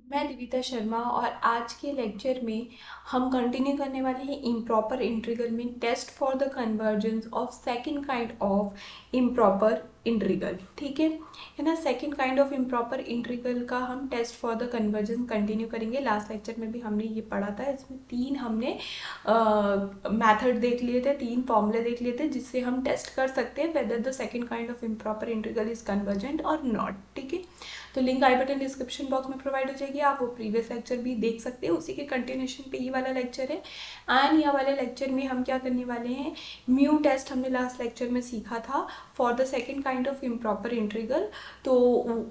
मैं दिविता शर्मा और आज के लेक्चर में हम कंटिन्यू करने वाले हैं इम्प्रॉपर इंटीग्रल में test for the convergence of second kind of improper integral. ठीक है ना। Second kind of improper integral का हम test for the convergence continue करेंगे। लास्ट लेक्चर में भी हमने ये पढ़ा था। इसमें तीन हमने मेथड देख लिए थे, तीन फॉर्मूले देख लिए थे जिससे हम टेस्ट कर सकते हैं whether the second kind of improper integral is convergent और नॉट। ठीक है, तो लिंक आई बटन डिस्क्रिप्शन बॉक्स में प्रोवाइड हो जाएगी, आप वो प्रीवियस लेक्चर भी देख सकते हैं। उसी के कंटिन्यूशन पे ये वाला लेक्चर है। एंड ये वाले लेक्चर में हम क्या करने वाले हैं, म्यू टेस्ट हमने लास्ट लेक्चर में सीखा था for the second kind of improper integral. तो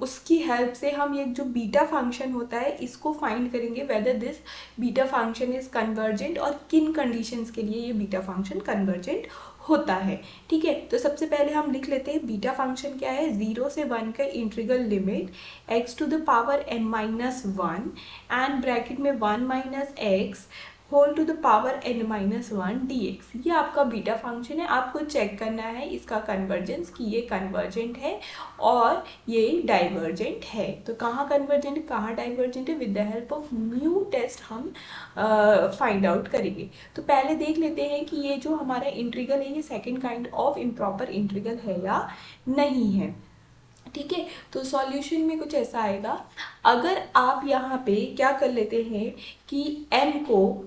उसकी हेल्प से हम ये जो बीटा फंक्शन होता है इसको फाइंड करेंगे whether this beta function is convergent और किन कंडीशंस के लिए ये बीटा फंक्शन कन्वर्जेंट होता है। ठीक है, तो सबसे पहले हम लिख लेते हैं बीटा फंक्शन क्या है। 0 से 1 का integral limit x to the power n-1 and bracket में 1 minus x whole to the power n-1 dx। ये आपका बीटा फंक्शन है। आपको चेक करना है इसका कन्वर्जेंस कि ये कन्वर्जेंट है और ये डाइवर्जेंट है। तो कहाँ कन्वर्जेंट है, कहाँ डाइवर्जेंट है, with the help of mu test हम फाइंड आउट करेंगे। तो पहले देख लेते हैं कि ये जो हमारा इंटीग्रल है ये second kind of improper integral है या नहीं है। ठीक है, तो सॉल्यूशन में कुछ ऐसा आएगा। अगर आप यहाँ पे क्या कर लेते हैं कि m को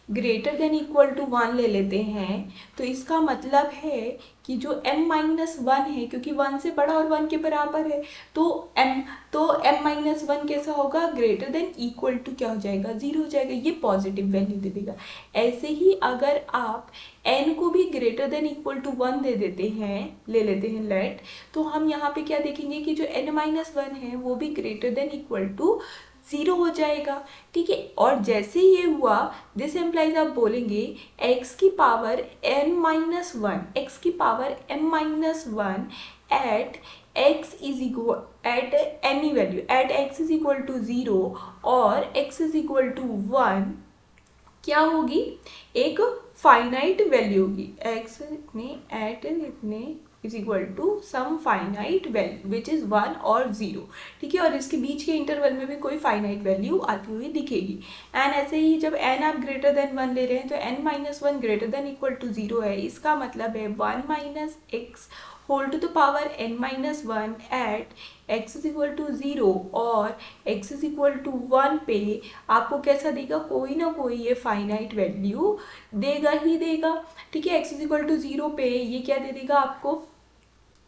ग्रेटर देन इक्वल टू 1 ले लेते हैं, तो इसका मतलब है कि जो m-1 है, क्योंकि 1 से बड़ा और 1 के बराबर है, तो m-1 कैसा होगा, ग्रेटर देन इक्वल टू क्या हो जाएगा, 0 हो जाएगा। ये पॉजिटिव वैल्यू दे देगा। ऐसे ही अगर आप n को भी ग्रेटर देन इक्वल टू 1 दे देते हैं, ले लेते हैं लेट, तो हम यहाँ पे क्या देखेंगे कि जो n-1 है वो भी ग्रेटर देन इक्वल टू 0 हो जाएगा। ठीक है, और जैसे ये हुआ दिस एम्प्लाइज आप बोलेंगे x की पावर n-1, x की power m-1 at x is equal at any value at x is equal to 0 और x इज इक्वल टू 1 क्या होगी, एक फाइनाइट वैल्यू होगी। x इतने एट इतने is equal to some finite value which is 1 और 0। ठीक है, और इसके बीच के इंटरवल में भी कोई फाइनाइट वैल्यू आती हुई दिखेगी। एंड ऐसे ही जब n आप ग्रेटर देन 1 ले रहे हैं तो n-1 greater than equal to 0 है। इसका मतलब है 1 minus x whole to the power n-1 at x is equal to 0 और x इज इक्वल टू 1 पे आपको कैसा देगा, कोई ना कोई ये फाइनाइट वैल्यू देगा ही देगा। ठीक है, x इज इक्वल टू 0 पे ये क्या दे देगा आपको,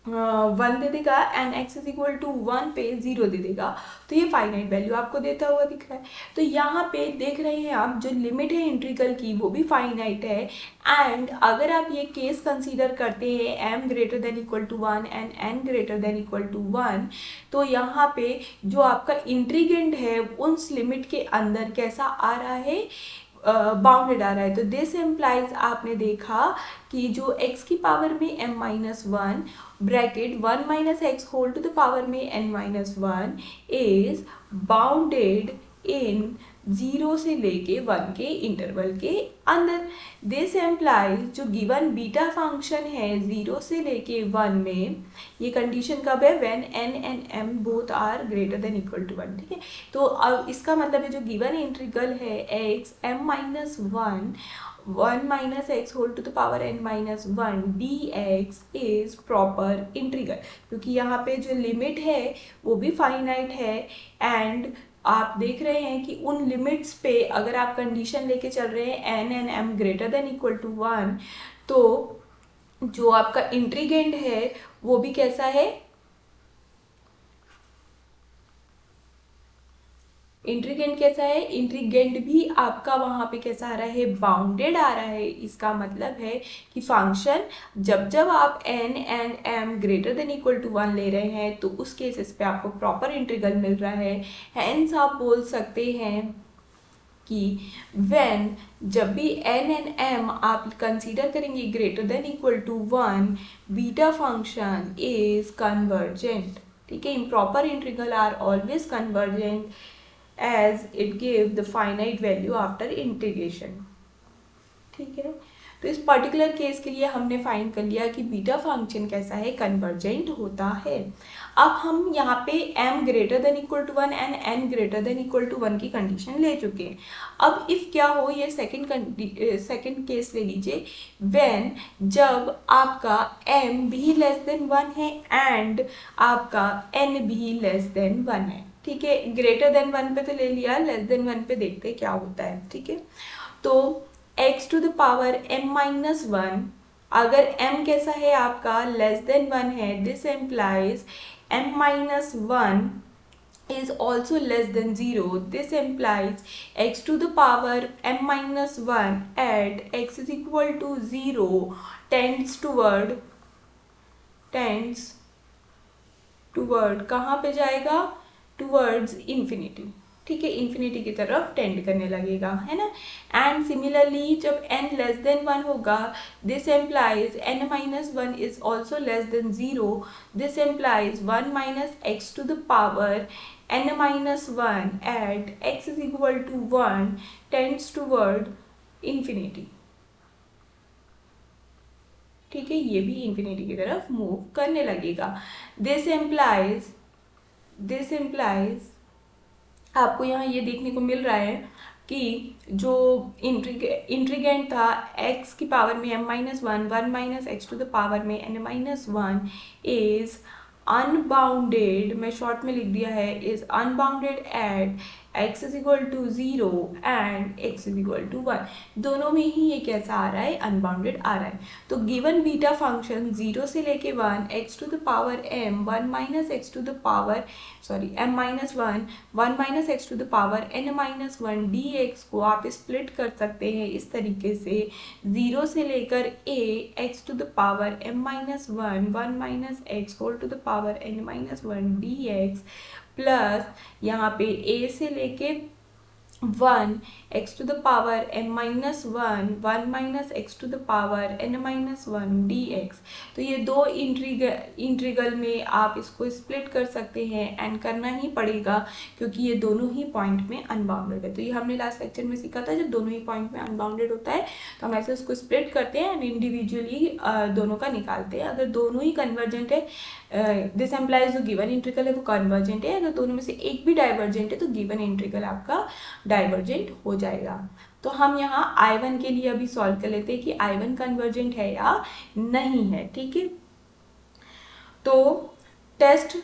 1 दे देगा and x is equal to 1 पे 0 दे देगा। तो ये फाइनाइट वैल्यू आपको देता हुआ दिख रहा है। तो यहाँ पे देख रहे हैं आप जो लिमिट है इंटीग्रल की वो भी फाइनाइट है। एंड अगर आप ये केस कंसीडर करते हैं m greater than equal to 1 and n greater than equal to 1, तो यहाँ पे जो आपका इंटीग्रेंड है उस लिमिट के अंदर कैसा आ रहा है, बाउंडेड आ रहा है। तो दिस एम्प्लाइज आपने देखा कि जो x की पावर में m-1 bracket 1 minus x whole to the power में n-1 इज बाउंडेड इन 0 से लेके 1 के इंटरवल के अंदर। दिस एम्प्लाइज जो गिवन बीटा फंक्शन है 0 से लेके 1 में, ये कंडीशन कब है, when n and m both are greater than equal to 1। ठीक है, तो अब इसका मतलब है जो गिवन इंटीग्रल है x m-1 1 minus x whole to the power n-1 dx is proper integral, क्योंकि यहाँ पे जो लिमिट है वो भी फाइनाइट है। एंड आप देख रहे हैं कि उन लिमिट्स पे अगर आप कंडीशन लेके चल रहे हैं n and m greater than equal to 1, तो जो आपका इंटीग्रेंड है वो भी कैसा है, इंटीग्रेंड कैसा है, इंटीग्रेंड भी आपका वहाँ पे कैसा आ रहा है, बाउंडेड आ रहा है। इसका मतलब है कि फंक्शन जब जब आप n and m greater than equal to 1 ले रहे हैं तो उस केसेस पे आपको प्रॉपर इंटीग्रल मिल रहा है। हैंस आप बोल सकते हैं कि व्हेन जब भी n एंड m आप कंसीडर करेंगे greater than equal to 1, beta function is convergent. ठीक है, improper integral are always convergent as it gave the finite value after integration। ठीक है, तो इस पर्टिकुलर केस के लिए हमने फाइंड कर लिया कि बीटा फंक्शन कैसा है, कन्वर्जेंट होता है। अब हम यहाँ पे m greater than equal to 1 and n greater than equal to 1 की कंडीशन ले चुके हैं। अब इफ क्या हो, ये सेकंड केस ले लीजिए, व्हेन जब आपका m भी लेस देन 1 है एंड आपका n भी लेस देन 1 है। ठीक है, ग्रेटर देन 1 पे तो ले लिया, लेस देन 1 पे देखते हैं क्या होता है। ठीक है, तो x to the power m minus 1, अगर m कैसा है आपका लेस देन 1 है, this implies m minus 1 is also less than 0. This implies x to the power m minus 1 at x is equal to 0 tends toward कहाँ पे जाएगा, towards infinity। ठीक है, इन्फिनिटी की तरफ टेंड करने लगेगा, है ना। एंड सिमिलरली जब n लेस देन 1 होगा, this implies n minus 1 is also less than 0। This implies 1 minus x to the power n minus 1 at x is equal to 1 tends toward infinity. ठीक है, ये भी इन्फिनिटी की तरफ move करने लगेगा। दिस एम्प्लाइज आपको यहाँ ये देखने को मिल रहा है कि जो इंट्रीगेंट था x की पावर में m minus 1 minus x to the power में n माइनस 1 इज अनबाउंडेड, मैं शॉर्ट में लिख दिया है, is unbounded at x is equal to 0 and x is equal to 1। दोनों में ही ये कैसा आ रहा है, अनबाउंडेड आ रहा है। तो गिवन बीटा फंक्शन 0 से लेके 1 x to the power m 1 minus x to the power m minus 1 minus x to the power n minus 1 dx को आप स्प्लिट कर सकते हैं इस तरीके से, 0 से लेकर a x to the power m minus 1 minus x whole to the power n minus 1 dx plus यहाँ पे a से लेके 1 x to the power m minus 1 minus x to the power n minus 1 dx। तो ये दो integral में आप इसको स्प्लिट कर सकते हैं एंड करना ही पड़ेगा क्योंकि ये दोनों ही पॉइंट में अनबाउंडेड है। तो ये हमने लास्ट लेक्चर में सीखा था, जब दोनों ही पॉइंट में अनबाउंडेड होता है तो हम ऐसे उसको स्प्लिट करते हैं एंड इंडिविजुअली दोनों का निकालते हैं। अगर दोनों ही कन्वर्जेंट है, दिस एम्प्लाइज जो गिवन इंट्रीगल है वो कन्वर्जेंट है, अगर दोनों में से एक भी डाइवर्जेंट है तो गिवन इंट्रीगल आपका डाइवर्जेंट हो जाएगा। तो हम यहाँ I1 के लिए अभी सॉल्व कर लेते हैं कि I1 कन्वर्जेंट है या नहीं है। ठीक है, तो test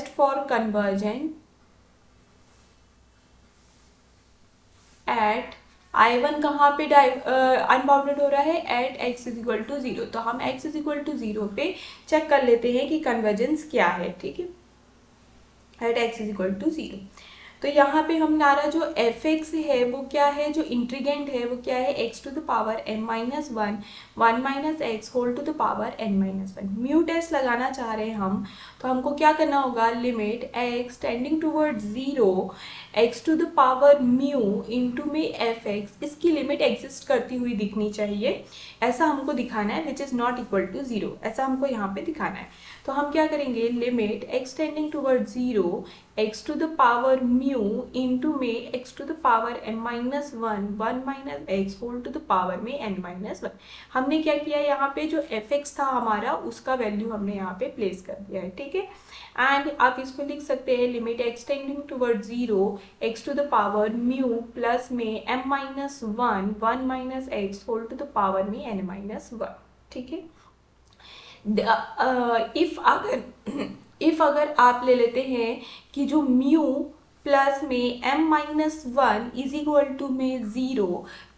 for convergent eight I1 कहाँ पे अनबाउंडेड हो रहा है, at x is equal to 0। तो हम x इज इक्वल टू 0 पे चेक कर लेते हैं कि कन्वर्जेंस क्या है। ठीक है, at x is equal to 0। तो यहाँ पे हमारा जो fx है वो क्या है, जो इंट्रीगेंट है वो क्या है, x to the power m minus 1 minus x whole to the power n minus 1। Mu test लगाना चाह रहे हैं हम, तो हमको क्या करना होगा, limit x tending toward 0 x to the power mu into में fx, इसकी लिमिट एग्जिस्ट करती हुई दिखनी चाहिए, ऐसा हमको दिखाना है, which is not equal to 0, ऐसा हमको यहाँ पे दिखाना है। तो हम क्या करेंगे, limit x tending toward 0 x to the power mu into में x to the power m minus 1 minus x whole to the power में n माइनस 1। हमने क्या किया, यहाँ पे जो fx था हमारा उसका वैल्यू हमने यहाँ पे प्लेस कर दिया है। ठीक है, एंड आप इसको लिख सकते हैं, limit x tending toward 0 x to the power mu plus में m minus 1 minus x whole to the power में n माइनस 1। ठीक है, इफ अगर आप ले लेते हैं कि जो म्यू प्लस में m minus 1 is equal to में 0,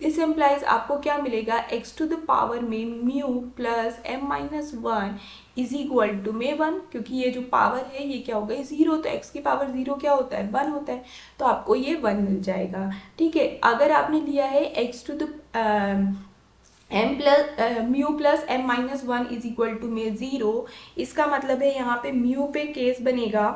दिस एम्प्लाइज आपको क्या मिलेगा, x टू द पावर में mu plus m minus 1 is equal to में 1, क्योंकि ये जो पावर है ये क्या होगा, 0, तो x की पावर 0 क्या होता है, 1 होता है, तो आपको ये 1 मिल जाएगा। ठीक है, अगर आपने लिया है x to the mu plus m minus 1 is equal to में 0, इसका मतलब है यहाँ पे म्यू पे केस बनेगा,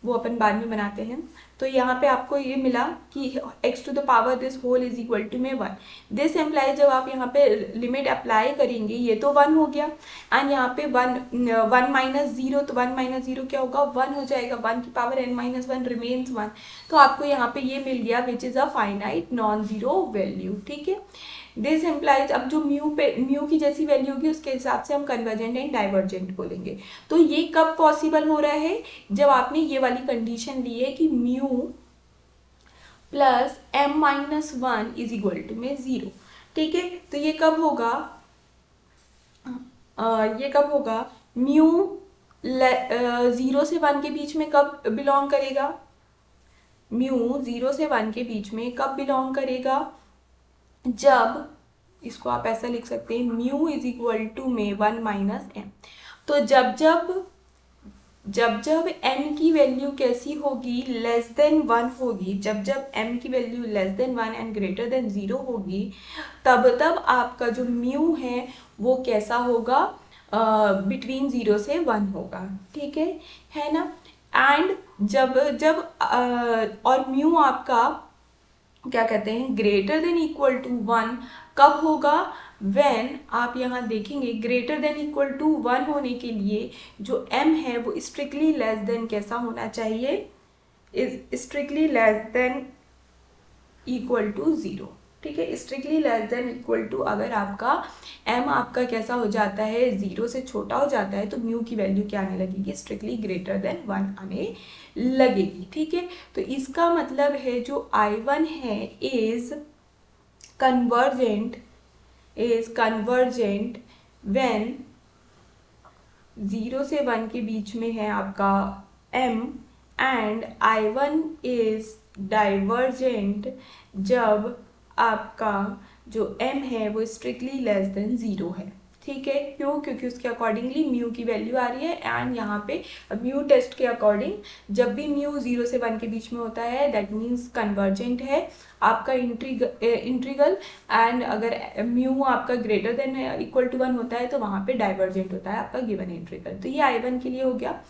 वो अपन बाद में बनाते हैं। तो यहाँ पे आपको ये मिला कि x to the power this whole is equal to में 1। दिस एम्प्लाइज जब आप यहाँ पे लिमिट अप्लाई करेंगे ये तो 1 हो गया, एंड यहाँ पे 1 माइनस 0, तो 1 माइनस 0 क्या होगा, 1 हो जाएगा, 1 की पावर n माइनस 1 रिमेन्स 1। तो आपको यहाँ पे ये मिल गया which is a finite non zero value. ठीक है, दिस एम्प्लाइज, अब जो म्यू की जैसी वैल्यू होगी उसके हिसाब से हम कन्वर्जेंट एंड डाइवर्जेंट बोलेंगे। तो ये कब पॉसिबल हो रहा है, जब आपने ये वाली कंडीशन ली है कि mu plus m minus 1 is equal to में 0। ठीक है, तो ये कब होगा, म्यू 0 से 1 के बीच में कब बिलोंग करेगा, म्यू 0 से 1 के बीच में कब बिलोंग करेगा, जब, इसको आप ऐसा लिख सकते हैं, म्यू इज इक्वल टू में 1 माइनस एम। तो जब m की वैल्यू कैसी होगी, लेस देन 1 होगी, जब m की value less than 1 and greater than 0 होगी, तब आपका जो म्यू है वो कैसा होगा, बिटवीन 0 से 1 होगा। ठीक है ना। एंड जब और म्यू आपका क्या कहते हैं, ग्रेटर देन इक्वल टू 1 कब होगा, व्हेन, आप यहाँ देखेंगे ग्रेटर देन इक्वल टू 1 होने के लिए जो m है वो स्ट्रिक्टली लेस देन कैसा होना चाहिए, is strictly less than equal to 0। ठीक है, strictly less than equal to, अगर आपका m आपका कैसा हो जाता है, 0 से छोटा हो जाता है, तो म्यू की वैल्यू क्या आने लगेगी, स्ट्रिक्टली ग्रेटर देन 1 आने लगेगी। ठीक है, तो इसका मतलब है जो I1 है इज कन्वर्जेंट व्हेन 0 से 1 के बीच में है आपका m, and I1 is divergent जब आपका जो m है वो स्ट्रिक्टली लेस देन 0 है। ठीक है, क्यों, क्योंकि उसके अकॉर्डिंगली म्यू की वैल्यू आ रही है, एंड यहाँ पे म्यू टेस्ट के अकॉर्डिंग जब भी म्यू 0 से 1 के बीच में होता है दैट मीन्स कन्वर्जेंट है आपका इंट्रीगल, एंड अगर म्यू आपका ग्रेटर देन इक्वल टू 1 होता है तो वहाँ पे डाइवर्जेंट होता है आपका गिवन इंट्रीगल। तो ये I1 के लिए हो गया।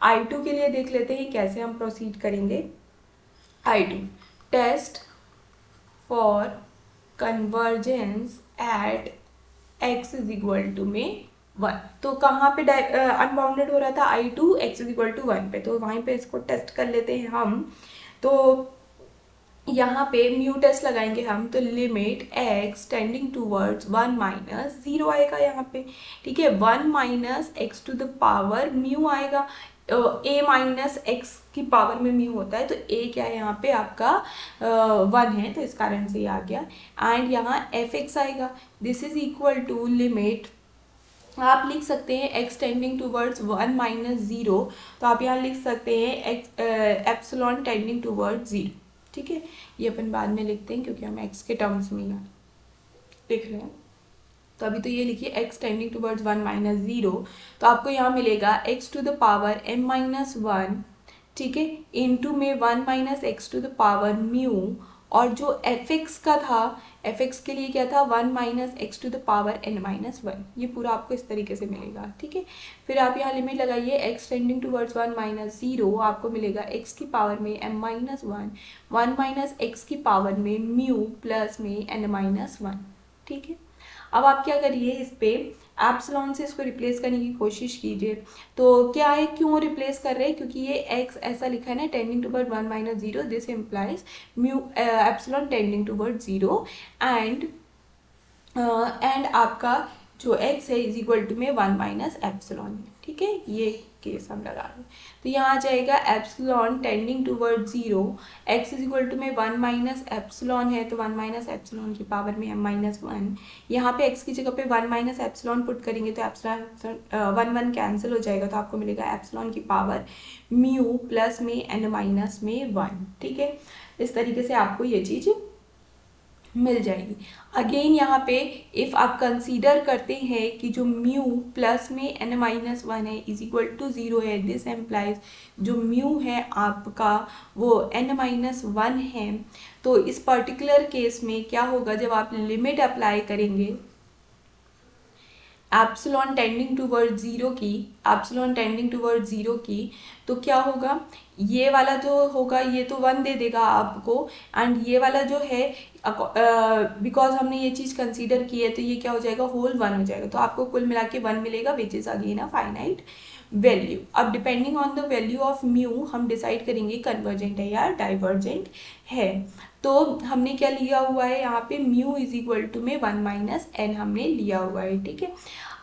I2 के लिए देख लेते हैं कैसे हम प्रोसीड करेंगे। I2, test for convergence at x is equal to में 1। तो कहाँ पे अनबाउंडेड हो रहा था, I2 x is equal to 1 पे, तो वहीं पे इसको टेस्ट कर लेते हैं हम। तो यहाँ पे म्यू टेस्ट लगाएंगे हम, तो limit x tending towards 1 minus 0 आएगा यहाँ पे। ठीक है, 1 minus x to the power mu आएगा, a माइनस एक्स की पावर में म्यू होता है, तो a क्या है यहाँ पे आपका 1 है, तो इस कारण से ये आ गया। एंड यहाँ fx आएगा, this is equal to limit, आप लिख सकते हैं x टेंडिंग टूवर्ड्स 1 माइनस 0, तो आप यहाँ लिख सकते हैं एप्सिलॉन टेंडिंग टूवर्ड्स 0। ठीक है, ये अपन बाद में लिखते हैं क्योंकि हम x के टर्म्स में यहाँ लिख रहे हैं। तो अभी तो ये लिखिए x टेंडिंग टूवर्ड्स 1 माइनस 0, तो आपको यहाँ मिलेगा x to the power m minus 1, ठीक है, इंटू में 1 minus x to the power mu, और जो fx का था, fx के लिए क्या था, 1 minus x to the power n minus 1, ये पूरा आपको इस तरीके से मिलेगा। ठीक है, फिर आप यहाँ लिमिट लगाइए x टेंडिंग टूवर्ड्स 1 माइनस 0, आपको मिलेगा x की पावर में m माइनस 1 माइनस एक्स की पावर में म्यू प्लस में n माइनस 1। ठीक है, अब आप क्या करिए, इस पे एप्सिलॉन से इसको रिप्लेस करने की कोशिश कीजिए। तो क्या है, क्यों रिप्लेस कर रहे हैं, क्योंकि ये x ऐसा लिखा है ना, tending toward 1 minus 0, this implies mu epsilon tending toward 0, and आपका जो x है इज इक्वल टू में 1 माइनस एप्सिलॉन। ठीक है, ये केस हम लगा रहे हैं, तो यहाँ आ जाएगा epsilon tending toward 0, x is equal to में 1 माइनस एप्सिलॉन है, तो 1 माइनस एप्सिलॉन की पावर में m माइनस 1, यहाँ पे x की जगह पे 1 माइनस एप्सिलॉन पुट करेंगे तो एप्सिलॉन 1 कैंसिल हो जाएगा, तो आपको मिलेगा एप्सिलॉन की पावर म्यू प्लस में n माइनस में 1। ठीक है, इस तरीके से आपको ये चीज़ मिल जाएगी। अगेन यहाँ पे इफ़ आप कंसीडर करते हैं कि जो म्यू प्लस में n माइनस 1 है इज इक्वल टू 0 है, दिस एम्प्लाइज जो म्यू है आपका वो n माइनस 1 है, तो इस पर्टिकुलर केस में क्या होगा, जब आप लिमिट अप्लाई करेंगे एप्सिलॉन टेंडिंग टूवर्ड 0 की, एप्सिलॉन टेंडिंग टूवर्ड 0 की, तो क्या होगा, ये वाला जो होगा ये तो 1 दे देगा आपको, एंड ये वाला जो है बिकॉज हमने ये चीज़ कंसीडर की है तो ये क्या हो जाएगा, होल 1 हो जाएगा, तो आपको कुल मिला के 1 मिलेगा which is again a finite value. अब depending on the value of mu हम डिसाइड करेंगे कन्वर्जेंट है या डाइवर्जेंट है। तो हमने क्या लिया हुआ है यहाँ पे, म्यू इज इक्वल टू में 1 माइनस एन हमने लिया हुआ है, ठीक है।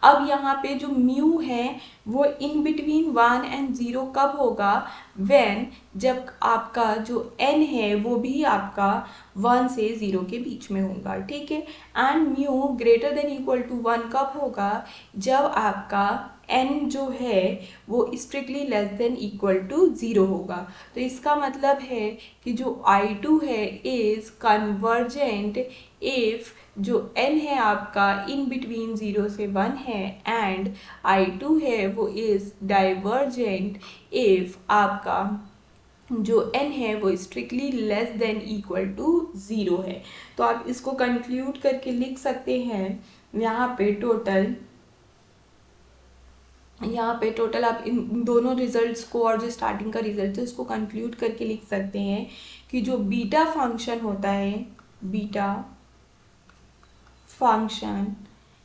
अब यहाँ पे जो म्यू है वो इन बिटवीन 1 एंड 0 कब होगा, व्हेन, जब आपका जो n है वो भी आपका 1 से 0 के बीच में होगा, ठीक है। And mu greater than equal to 1 कब होगा, जब आपका n जो है वो strictly less than equal to 0 होगा। तो इसका मतलब है कि जो I2 है इज कन्वर्जेंट इफ जो n है आपका इन बिटवीन 0 से 1 है, एंड I2 है वो इज डाइवर्जेंट इफ आपका जो n है वो strictly less than equal to 0 है। तो आप इसको कंक्लूड करके लिख सकते हैं यहाँ पे टोटल आप इन दोनों रिजल्ट्स को और जो स्टार्टिंग का रिजल्ट है उसको कंक्लूड करके लिख सकते हैं कि जो बीटा फंक्शन होता है, beta function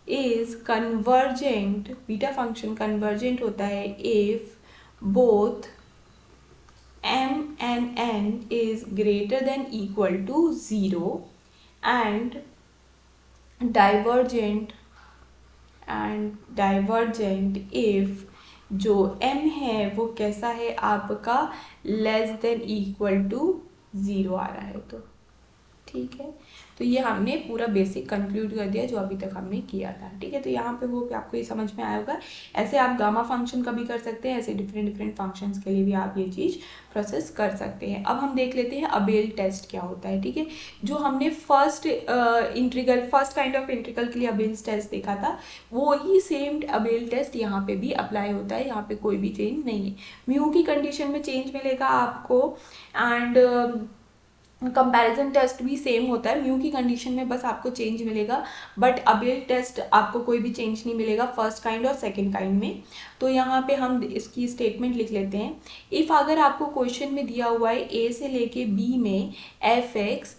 is convergent, beta function convergent होता है if both m and n is greater than equal to 0 and divergent if जो m है वो कैसा है आपका लेस देन इक्वल टू 0 आ रहा है, तो ठीक है। तो ये हमने पूरा बेसिक कंक्लूड कर दिया जो अभी तक हमने किया था, ठीक है। तो यहाँ पे वो आपको ये समझ में आया होगा। ऐसे आप गामा फंक्शन का भी कर सकते हैं, ऐसे डिफरेंट फंक्शंस के लिए भी आप ये चीज़ प्रोसेस कर सकते हैं। अब हम देख लेते हैं अबेल टेस्ट क्या होता है, ठीक है। जो हमने फर्स्ट काइंड ऑफ इंटीग्रल के लिए अबेल टेस्ट देखा था वो ही सेम अबेल टेस्ट यहाँ पे भी अप्लाई होता है। यहाँ पे कोई भी चेंज नहीं है, म्यू की कंडीशन में चेंज मिलेगा आपको, एंड कंपैरिजन टेस्ट भी सेम होता है। म्यू की कंडीशन में बस आपको चेंज मिलेगा, बट अबेल टेस्ट आपको कोई भी चेंज नहीं मिलेगा फर्स्ट काइंड और सेकंड काइंड में। तो यहाँ पे हम इसकी स्टेटमेंट लिख लेते हैं। इफ़ अगर आपको क्वेश्चन में दिया हुआ है ए से लेके बी में f x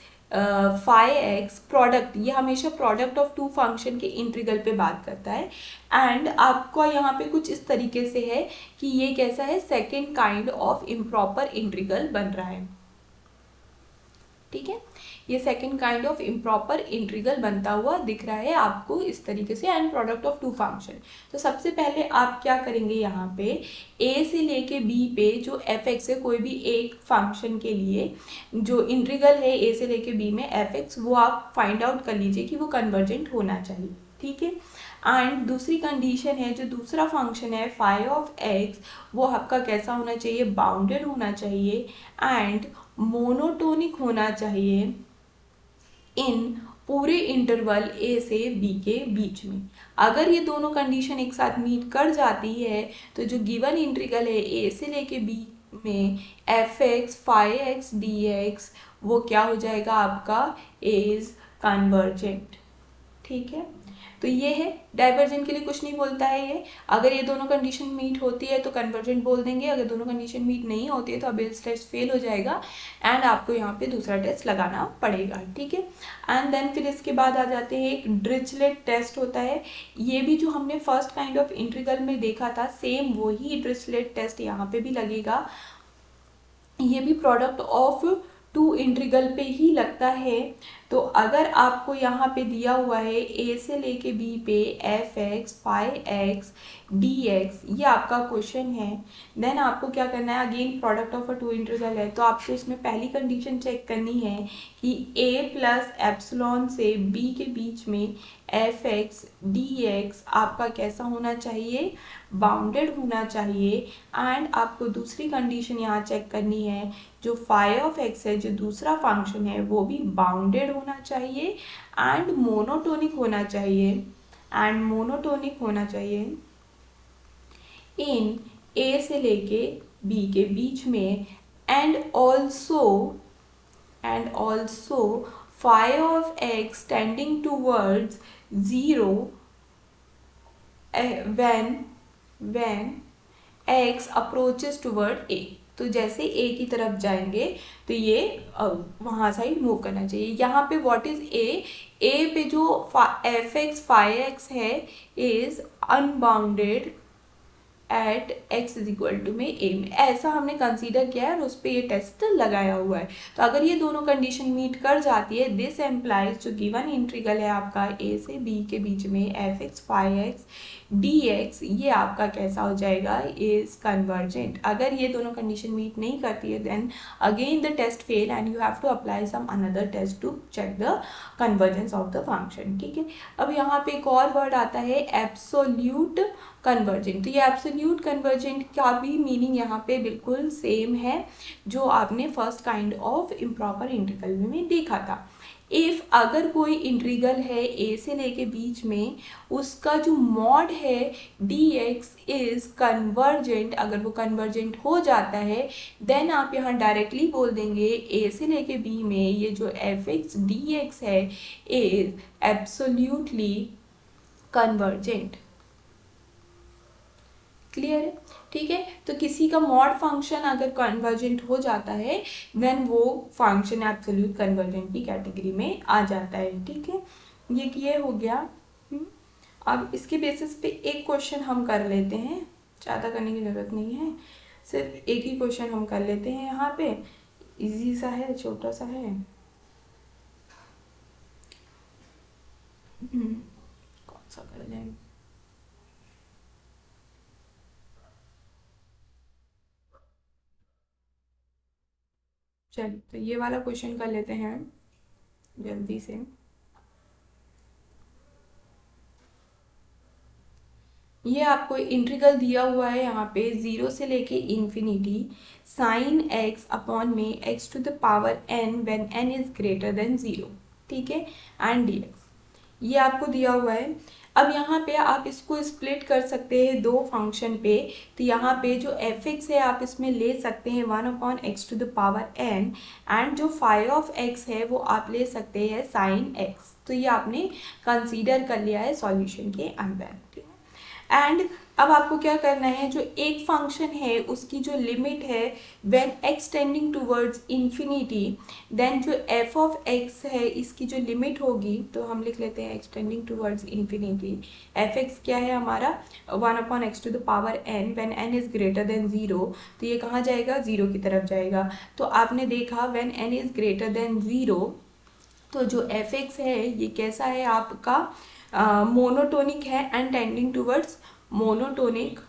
phi x product, ये हमेशा प्रोडक्ट ऑफ टू फंक्शन के इंटीग्रल पे बात करता है, एंड आपको यहाँ पे कुछ इस तरीके से है कि ये कैसा है, second kind of improper integral बन रहा है, ठीक है। ये second kind of improper integral बनता हुआ दिख रहा है आपको इस तरीके से, and product of two function. तो सबसे पहले आप क्या करेंगे, यहाँ पे ए से लेके बी पे जो एफ एक्स है, कोई भी एक फंक्शन के लिए जो इंटीग्रल है ए से लेके बी में एफ एक्स, वो आप फाइंड आउट कर लीजिए कि वो कन्वर्जेंट होना चाहिए, ठीक है। एंड दूसरी कंडीशन है, जो दूसरा फंक्शन है फाई ऑफ एक्स, वो आपका कैसा होना चाहिए, बाउंडेड होना चाहिए एंड मोनोटोनिक होना चाहिए इन पूरे इंटरवल ए से बी के बीच में। अगर ये दोनों कंडीशन एक साथ मीट कर जाती है तो जो गिवन इंटीग्रल है ए से लेके बी में f x phi x d x, वो क्या हो जाएगा आपका, इज कन्वर्जेंट, ठीक है। तो ये है, डाइवर्जेंट के लिए कुछ नहीं बोलता है ये। अगर ये दोनों कंडीशन मीट होती है तो कन्वर्जेंट बोल देंगे, अगर दोनों कंडीशन मीट नहीं होती है तो अबेल टेस्ट फेल हो जाएगा एंड आपको यहाँ पे दूसरा टेस्ट लगाना पड़ेगा, ठीक है। एंड देन फिर इसके बाद आ जाते हैं एक डिरिचलेट टेस्ट होता है। ये भी जो हमने फर्स्ट काइंड ऑफ इंटीग्रल में देखा था सेम वही डिरिचलेट टेस्ट यहाँ पे भी लगेगा। ये भी प्रोडक्ट ऑफ टू इंटीग्रल पे ही लगता है। तो अगर आपको यहाँ पे दिया हुआ है ए से लेके बी पे f x phi x d x, ये आपका क्वेश्चन है, देन आपको क्या करना है, again product of a two integral है तो आपको इसमें पहली कंडीशन चेक करनी है कि ए प्लस एप्सिलॉन से बी के बीच में एफ एक्स डी एक्स आपका कैसा होना चाहिए, बाउंडेड होना चाहिए। एंड आपको दूसरी कंडीशन यहाँ चेक करनी है, जो फाई ऑफ एक्स है, जो दूसरा फंक्शन है, वो भी बाउंडेड होना चाहिए एंड मोनोटोनिक होना चाहिए, इन ए से लेके बी के बीच में, and also phi of x tending towards 0 when x approaches toward a। तो जैसे a की तरफ जाएंगे तो ये वहाँ साइड मूव करना चाहिए। यहाँ पे व्हाट इज a पे जो एफ एक्स फाई एक्स है is unbounded at x is equal to में a में, ऐसा हमने कंसीडर किया है और उस पर ये टेस्ट लगाया हुआ है। तो अगर ये दोनों कंडीशन मीट कर जाती है, दिस एम्प्लाइज जो गिवन इंटीग्रल है आपका a से b के बीच में f(x, phi(x, dx), ये आपका कैसा हो जाएगा, इज कन्वर्जेंट। अगर ये दोनों कंडीशन मीट नहीं करती है then again the test fail and you have to apply some another test to check the convergence of the function. ठीक है, अब यहाँ पे एक और वर्ड आता है एब्सोल्यूट कन्वर्जेंट। तो ये एब्सोल्यूट कन्वर्जेंट का भी मीनिंग यहाँ पे बिल्कुल सेम है जो आपने first kind of improper integral में देखा था। इफ़ अगर कोई इंटीग्रल है a से लेके बीच में, उसका जो मॉड है dx इज़ कन्वर्जेंट, अगर वो कन्वर्जेंट हो जाता है देन आप यहाँ डायरेक्टली बोल देंगे a से लेके b में ये जो f(x, dx) है इज एब्सोल्यूटली कन्वर्जेंट। क्लियर है? ठीक है, तो किसी का मॉड फंक्शन अगर कन्वर्जेंट हो जाता है देन वो फंक्शन एब्सोल्यूट कन्वर्जेंट की कैटेगरी में आ जाता है। ठीक है, ये हो गया। अब इसके बेसिस पे एक क्वेश्चन हम कर लेते हैं, ज़्यादा करने की ज़रूरत नहीं है, सिर्फ एक ही क्वेश्चन हम कर लेते हैं। यहाँ पे इजी सा है, छोटा सा है। कौन सा कर लें? चलिए तो ये वाला क्वेश्चन कर लेते हैं जल्दी से। ये आपको इंटीग्रल दिया हुआ है यहाँ पे 0 से लेके इन्फिनिटी sin x अपॉन में x to the power n when n is greater than 0। ठीक है, एंड dx ये आपको दिया हुआ है। अब यहाँ पे आप इसको स्प्लिट कर सकते हैं दो फंक्शन पे। तो यहाँ पे जो f(x) है आप इसमें ले सकते हैं 1/x to the power n, and जो phi ऑफ x है वो आप ले सकते हैं sin x। तो ये आपने कंसीडर कर लिया है सॉल्यूशन के अंदर। ठीक है, एंड अब आपको क्या करना है, जो एक फंक्शन है उसकी जो लिमिट है when x tending towards infinity, then जो f ऑफ x है इसकी जो लिमिट होगी, तो हम लिख लेते हैं x tending towards infinity, f(x) क्या है हमारा 1/x to the power n when n is greater than 0। तो ये कहाँ जाएगा, 0 की तरफ जाएगा। तो आपने देखा when n is greater than 0 तो जो f(x) है ये कैसा है आपका, मोनोटोनिक है एंड टेंडिंग टूवर्ड्स मोनोटोनिक,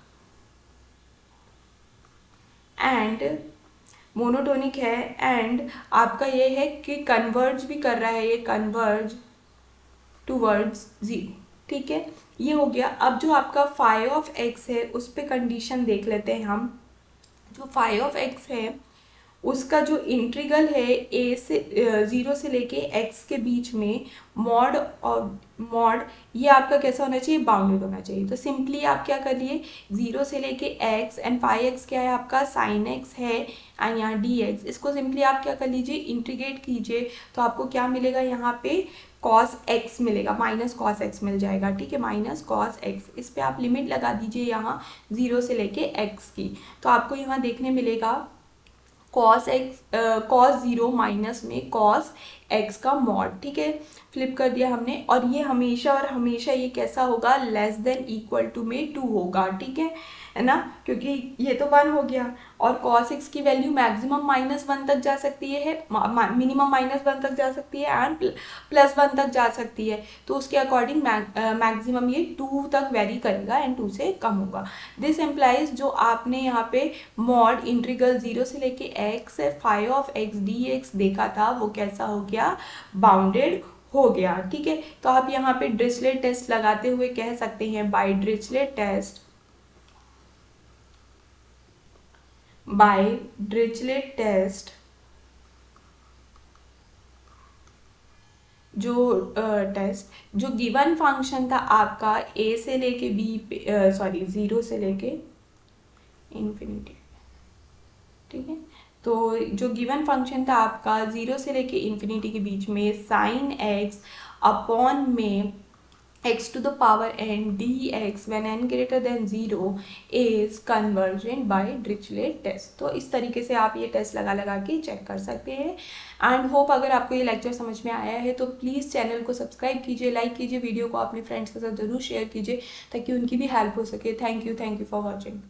है एंड आपका ये है कि कन्वर्ज भी कर रहा है, ये कन्वर्ज टूवर्ड्स 0। ठीक है, ये हो गया। अब जो आपका phi ऑफ x है उस पे कंडीशन देख लेते हैं हम। जो phi ऑफ x है उसका जो इंटीग्रल है a से 0 से लेके x के बीच में मॉड और मॉड, ये आपका कैसा होना चाहिए, बाउंडेड होना चाहिए। तो सिंपली आप क्या करिए, 0 से लेके x एंड phi x क्या है आपका sin x है एंड यहाँ dx, इसको सिंपली आप क्या कर लीजिए, इंटीग्रेट कीजिए। तो आपको क्या मिलेगा यहाँ पे, cos x मिलेगा, माइनस cos x मिल जाएगा। ठीक है, माइनस cos x, इस पर आप लिमिट लगा दीजिए यहाँ 0 से लेके x की। तो आपको यहाँ देखने मिलेगा cos 0 माइनस में cos x का मॉड। ठीक है, फ्लिप कर दिया हमने, और ये हमेशा और हमेशा ये कैसा होगा, लेस देन इक्वल टू में 2 होगा। ठीक है ना, क्योंकि ये तो 1 हो गया और cos x की वैल्यू मैक्सिमम -1 तक जा सकती है, मिनिमम -1 तक जा सकती है एंड +1 तक जा सकती है। तो उसके अकॉर्डिंग मैक्सिमम ये 2 तक वेरी करेगा एंड 2 से कम होगा। दिस एम्प्लाइज जो आपने यहाँ पे मॉड इंटीग्रल 0 से लेके x phi of x dx देखा था वो कैसा हो गया, बाउंडेड हो गया। ठीक है, तो आप यहाँ पे डिरिचलेट टेस्ट लगाते हुए कह सकते हैं बाय डिरिचलेट टेस्ट जो गिवन फंक्शन था आपका a से लेके b 0 से लेके इन्फिनिटी। ठीक है, तो जो गिवन फंक्शन था आपका 0 से लेके इन्फिनिटी के बीच में sin x अपॉन में x to the power n dx when n greater than 0 is convergent by Dirichlet test. तो इस तरीके से आप ये टेस्ट लगा के चेक कर सकते हैं। एंड होप अगर आपको ये लेक्चर समझ में आया है तो प्लीज़ चैनल को सब्सक्राइब कीजिए, लाइक कीजिए, वीडियो को अपने फ्रेंड्स के साथ ज़रूर शेयर कीजिए ताकि उनकी भी हेल्प हो सके। Thank you for watching.